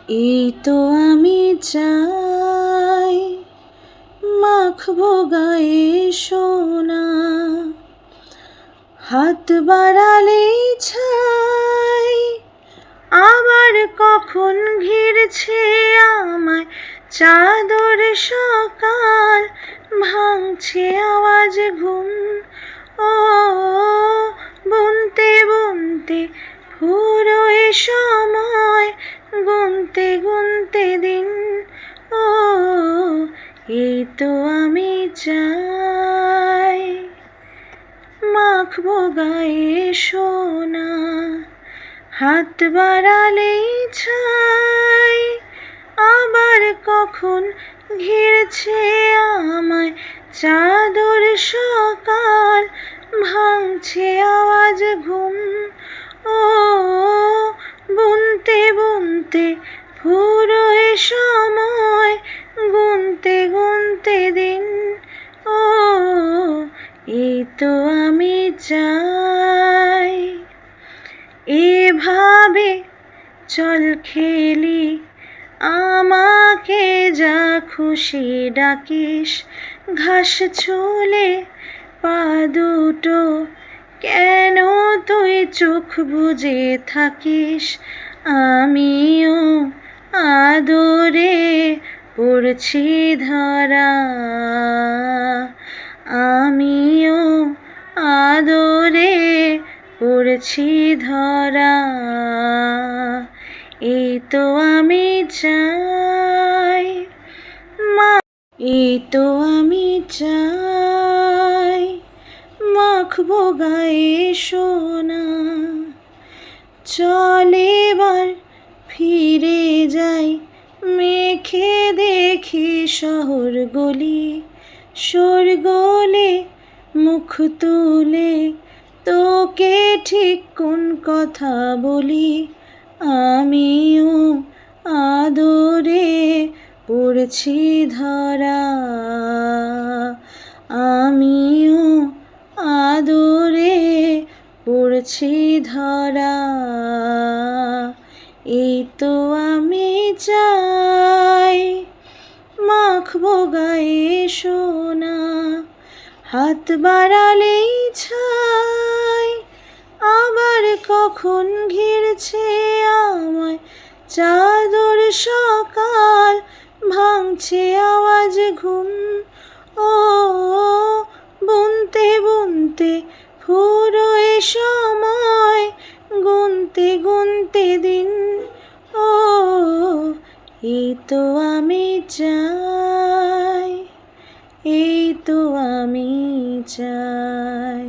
এই তো আমি চাই, মাখবো গায়ে সোনা, হাত বাড়ালেই ছাই, আবার কখন ঘিরছে আমায় চাদর সকাল, ভাঙছে আওয়াজ ঘুম। ও বুনতে বুনতে ফুরোয় সময়, গুনতে গুনতে দিন। ও এই তো আমি চাই, মাখবো গায়ে সোনা, হাত বাড়ালেই ছাই, আবার কখন ঘিরছে আমায় চাদর সকাল, ভাঙছে আওয়াজ ঘুম। ও বুনতে বুনতে ফুরোয় সময়, গুনতে গুনতে দিন। ও এই তো আমি চাই, এভাবে চল খেলি, আমাকে যা খুশি ডাকিস, ঘাস ছুলে পা দুটো কেন তুই চোখ বুজে থাকিস। আমিও আদরে পড়ছি ধরা, আমিও আদরে পড়ছি ধরা। এই তো আমি চাই, এই তো আমি চাই, মাখবো গায়ে সোনা। চল এবার ফিরে যাই, মেখে দেখি শহর গলি, শোরগোলে মুখ তুলে তোকে ঠিক কোন কথা বলি। আমিও আদরে পড়ছি ধরা, আমিও আদরে পড়ছি ধরা। এই তো আমি চাই, মাখবো গায়ে সোনা, হাত বাড়ালেই ছাই, আবার কখন ঘিরছে আমায় চাদর সকাল, ভাঙছে আওয়াজ ঘুম। ও বুনতে বুনতে ফুরোয় সময়, গুনতে গুনতে দিন। ও এই তো আমি চাই, এই তো আমি চাই।